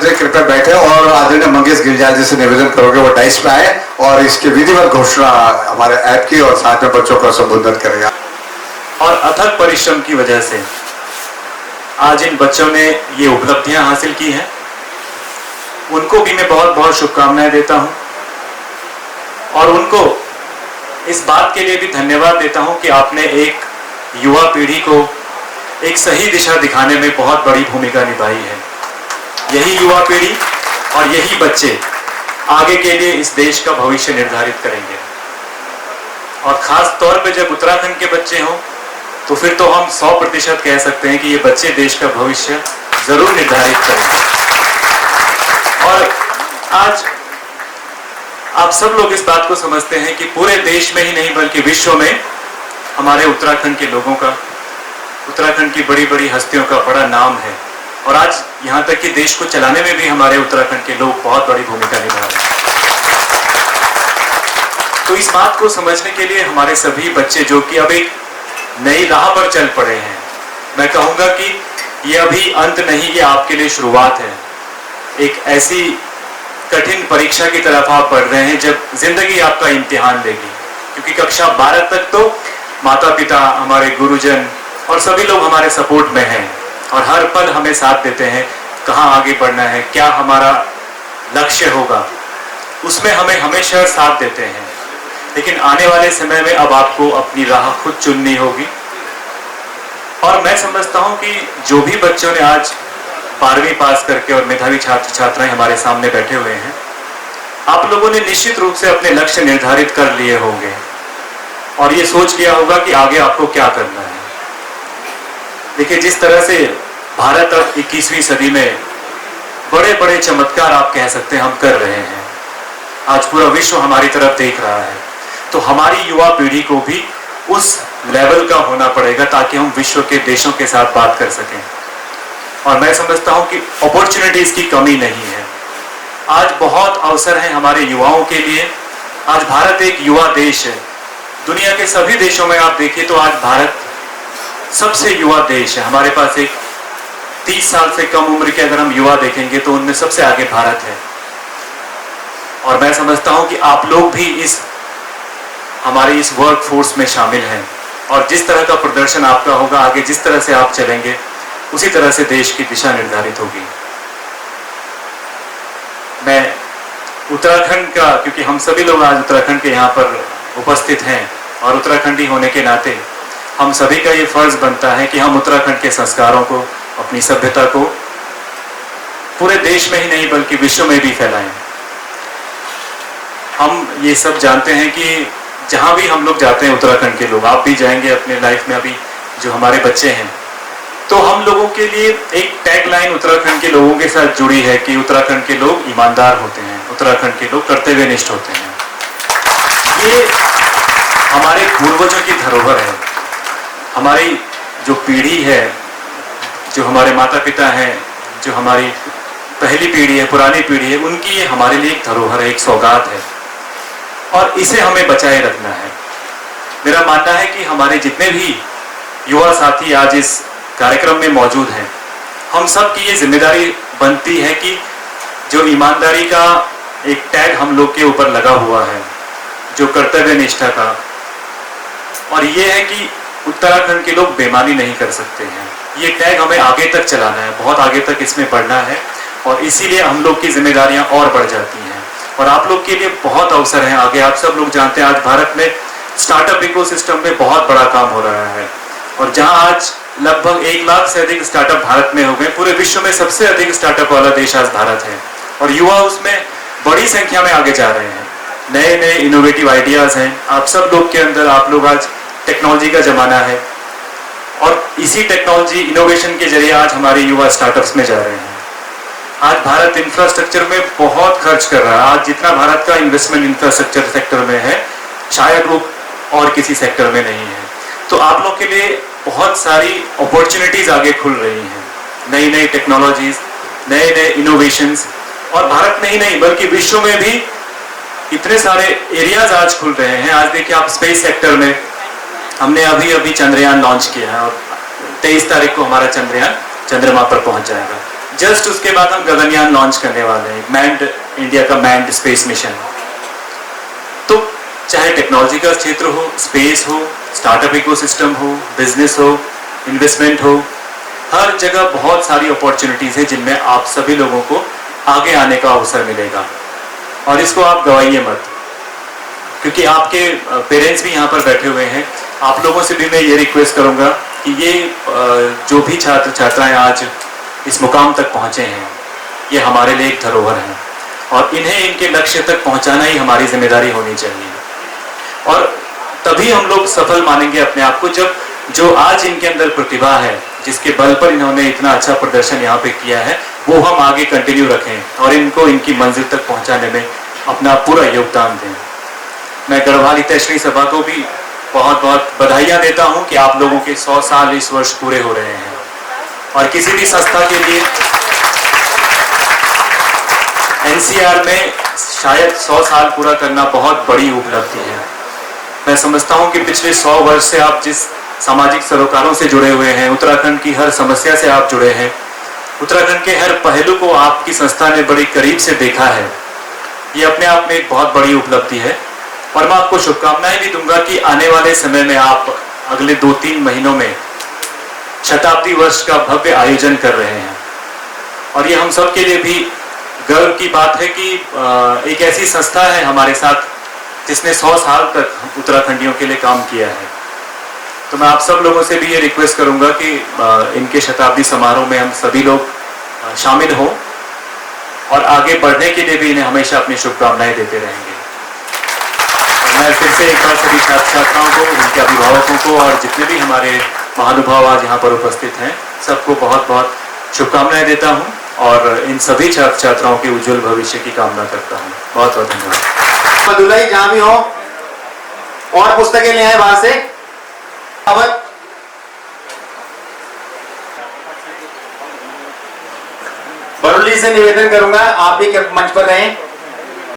जी कृपया बैठे और आदरणीय मंगेश गिरिजाल जी से निवेदन करोगे वो डाइस पे आए और इसके विधिवत घोषणा हमारे ऐप की और साथ में बच्चों का संबोधन करेगा। और अथक परिश्रम की वजह से आज इन बच्चों ने ये उपलब्धियां हासिल की हैं, उनको भी मैं बहुत बहुत शुभकामनाएं देता हूं और उनको इस बात के लिए भी धन्यवाद देता हूं कि आपने एक युवा पीढ़ी को एक सही दिशा दिखाने में बहुत बड़ी भूमिका निभाई है। यही युवा पीढ़ी और यही बच्चे आगे के लिए इस देश का भविष्य निर्धारित करेंगे और खास तौर पे जब उत्तराखंड के बच्चे हों तो फिर तो हम 100% कह सकते हैं कि ये बच्चे देश का भविष्य जरूर निर्धारित करेंगे। और आज आप सब लोग इस बात को समझते हैं कि पूरे देश में ही नहीं बल्कि विश्व में हमारे उत्तराखंड के लोगों का, उत्तराखंड की बड़ी बड़ी हस्तियों का बड़ा नाम है और आज यहाँ तक कि देश को चलाने में भी हमारे उत्तराखंड के लोग बहुत बड़ी भूमिका निभा रहे हैं। तो इस बात को समझने के लिए हमारे सभी बच्चे जो कि अब एक नई राह पर चल पड़े हैं, मैं कहूँगा कि ये अभी अंत नहीं, ये आपके लिए शुरुआत है। एक ऐसी कठिन परीक्षा की तरफ आप बढ़ रहे हैं जब जिंदगी आपका इम्तिहान लेगी, क्योंकि कक्षा 12 तक तो माता पिता, हमारे गुरुजन और सभी लोग हमारे सपोर्ट में हैं और हर पल हमें साथ देते हैं, कहाँ आगे बढ़ना है, क्या हमारा लक्ष्य होगा, उसमें हमें हमेशा साथ देते हैं। लेकिन आने वाले समय में अब आपको अपनी राह खुद चुननी होगी और मैं समझता हूं कि जो भी बच्चों ने आज 12वीं पास करके और मेधावी छात्र छात्राएं हमारे सामने बैठे हुए हैं, आप लोगों ने निश्चित रूप से अपने लक्ष्य निर्धारित कर लिए होंगे और ये सोच लिया होगा कि आगे आपको क्या करना है। देखिए, जिस तरह से भारत अब 21वीं सदी में बड़े बड़े चमत्कार आप कह सकते हैं हम कर रहे हैं, आज पूरा विश्व हमारी तरफ देख रहा है, तो हमारी युवा पीढ़ी को भी उस लेवल का होना पड़ेगा ताकि हम विश्व के देशों के साथ बात कर सकें। और मैं समझता हूं कि अपॉर्चुनिटीज की कमी नहीं है, आज बहुत अवसर हैं हमारे युवाओं के लिए। आज भारत एक युवा देश है, दुनिया के सभी देशों में आप देखिए तो आज भारत सबसे युवा देश है। हमारे पास एक 30 साल से कम उम्र के अगर हम युवा देखेंगे तो उनमें सबसे आगे भारत है और मैं समझता हूं कि आप लोग भी हमारे इस वर्क फोर्स में शामिल हैं और जिस तरह का प्रदर्शन आपका होगा, आगे जिस तरह से आप चलेंगे उसी तरह से देश की दिशा निर्धारित होगी। मैं उत्तराखंड का, क्योंकि हम सभी लोग आज उत्तराखंड के यहाँ पर उपस्थित हैं और उत्तराखंडी होने के नाते हम सभी का ये फर्ज बनता है कि हम उत्तराखंड के संस्कारों को, अपनी सभ्यता को पूरे देश में ही नहीं बल्कि विश्व में भी फैलाएं। हम ये सब जानते हैं कि जहाँ भी हम लोग जाते हैं, उत्तराखंड के लोग, आप भी जाएंगे अपने लाइफ में, अभी जो हमारे बच्चे हैं, तो हम लोगों के लिए एक टैगलाइन उत्तराखंड के लोगों के साथ जुड़ी है कि उत्तराखंड के लोग ईमानदार होते हैं, उत्तराखंड के लोग कर्तव्यनिष्ठ होते हैं। ये हमारे पूर्वजों की धरोहर है, हमारी जो पीढ़ी है, जो हमारे माता पिता हैं, जो हमारी पहली पीढ़ी है, पुरानी पीढ़ी है, उनकी ये हमारे लिए एक धरोहर है, एक सौगात है और इसे हमें बचाए रखना है। मेरा मानना है कि हमारे जितने भी युवा साथी आज इस कार्यक्रम में मौजूद हैं, हम सब की ये जिम्मेदारी बनती है कि जो ईमानदारी का एक टैग हम लोग के ऊपर लगा हुआ है, जो कर्तव्य निष्ठा का, और ये है कि उत्तराखंड के लोग बेईमानी नहीं कर सकते हैं, ये टैग हमें आगे तक चलाना है, बहुत आगे तक इसमें बढ़ना है और इसीलिए हम लोग की जिम्मेदारियां और बढ़ जाती हैं और आप लोग के लिए बहुत अवसर हैं आगे। आप सब लोग जानते हैं आज भारत में स्टार्टअप इकोसिस्टम में बहुत बड़ा काम हो रहा है और जहां आज लगभग 1 लाख से अधिक स्टार्टअप भारत में हो गए, पूरे विश्व में सबसे अधिक स्टार्टअप वाला देश आज भारत है और युवा उसमें बड़ी संख्या में आगे जा रहे हैं। नए नए इनोवेटिव आइडियाज हैं आप सब लोग के अंदर, आप लोग आज टेक्नोलॉजी का जमाना है और इसी टेक्नोलॉजी इनोवेशन के जरिए आज हमारे युवा स्टार्टअप्स में जा रहे हैं। आज भारत इंफ्रास्ट्रक्चर में बहुत खर्च कर रहा है, आज जितना भारत का इन्वेस्टमेंट इंफ्रास्ट्रक्चर सेक्टर में है शायद वो और किसी सेक्टर में नहीं है। तो आप लोग के लिए बहुत सारी अपॉर्चुनिटीज आगे खुल रही हैं, नई नई टेक्नोलॉजीज, नए नए इनोवेशंस और भारत में ही नहीं बल्कि विश्व में भी इतने सारे एरियाज आज खुल रहे हैं। आज देखिए आप स्पेस सेक्टर में हमने अभी चंद्रयान लॉन्च किया है और 23 तारीख को हमारा चंद्रयान चंद्रमा पर पहुंच जाएगा। जस्ट उसके बाद हम गगनयान लॉन्च करने वाले हैं, मैन्ड इंडिया का मैन्ड स्पेस मिशन। तो चाहे टेक्नोलॉजी का क्षेत्र हो, स्पेस हो, स्टार्टअप इकोसिस्टम हो, बिजनेस हो, इन्वेस्टमेंट हो, हर जगह बहुत सारी अपॉर्चुनिटीज है जिनमें आप सभी लोगों को आगे आने का अवसर मिलेगा। और इसको आप गवाइए मत, क्योंकि आपके पेरेंट्स भी यहाँ पर बैठे हुए हैं। आप लोगों से भी मैं ये रिक्वेस्ट करूँगा कि ये जो भी छात्र छात्राएं आज इस मुकाम तक पहुँचे हैं, ये हमारे लिए एक धरोहर है और इन्हें इनके लक्ष्य तक पहुँचाना ही हमारी जिम्मेदारी होनी चाहिए। और तभी हम लोग सफल मानेंगे अपने आप को जब जो आज इनके अंदर प्रतिभा है, जिसके बल पर इन्होंने इतना अच्छा प्रदर्शन यहाँ पे किया है, वो हम आगे कंटिन्यू रखें और इनको इनकी मंजिल तक पहुँचाने में अपना पूरा योगदान दें। मैं गढ़वाल हितैषणी सभा को भी बहुत बहुत बधाइयाँ देता हूँ कि आप लोगों के 100 साल इस वर्ष पूरे हो रहे हैं और किसी भी संस्था के लिए एनसीआर में शायद 100 साल पूरा करना बहुत बड़ी उपलब्धि है। मैं समझता हूँ कि पिछले 100 वर्ष से आप जिस सामाजिक सरोकारों से जुड़े हुए हैं, उत्तराखंड की हर समस्या से आप जुड़े हैं, उत्तराखंड के हर पहलू को आपकी संस्था ने बड़ी करीब से देखा है, ये अपने आप में एक बहुत बड़ी उपलब्धि है। और मैं आपको शुभकामनाएं भी दूंगा कि आने वाले समय में आप अगले 2-3 महीनों में शताब्दी वर्ष का भव्य आयोजन कर रहे हैं और ये हम सब के लिए भी गर्व की बात है कि एक ऐसी संस्था है हमारे साथ जिसने 100 साल तक उत्तराखंडियों के लिए काम किया है। तो मैं आप सब लोगों से भी ये रिक्वेस्ट करूंगा कि इनके शताब्दी समारोह में हम सभी लोग शामिल हों और आगे बढ़ने के लिए भी इन्हें हमेशा अपनी शुभकामनाएं देते रहेंगे। मैं फिर से एक बार सभी छात्र छात्राओं को, उनके अभिभावकों को और जितने भी हमारे महानुभाव आज यहाँ पर उपस्थित हैं, सबको बहुत बहुत शुभकामनाएं देता हूँ और इन सभी छात्र छात्राओं के उज्जवल भविष्य की कामना करता हूँ। बहुत बहुत धन्यवाद। मधुलाई जहाँ भी हो और पुस्तकें ले आए बाहर से। अब बरुली से निवेदन करूंगा आप भी मंच पर रहें।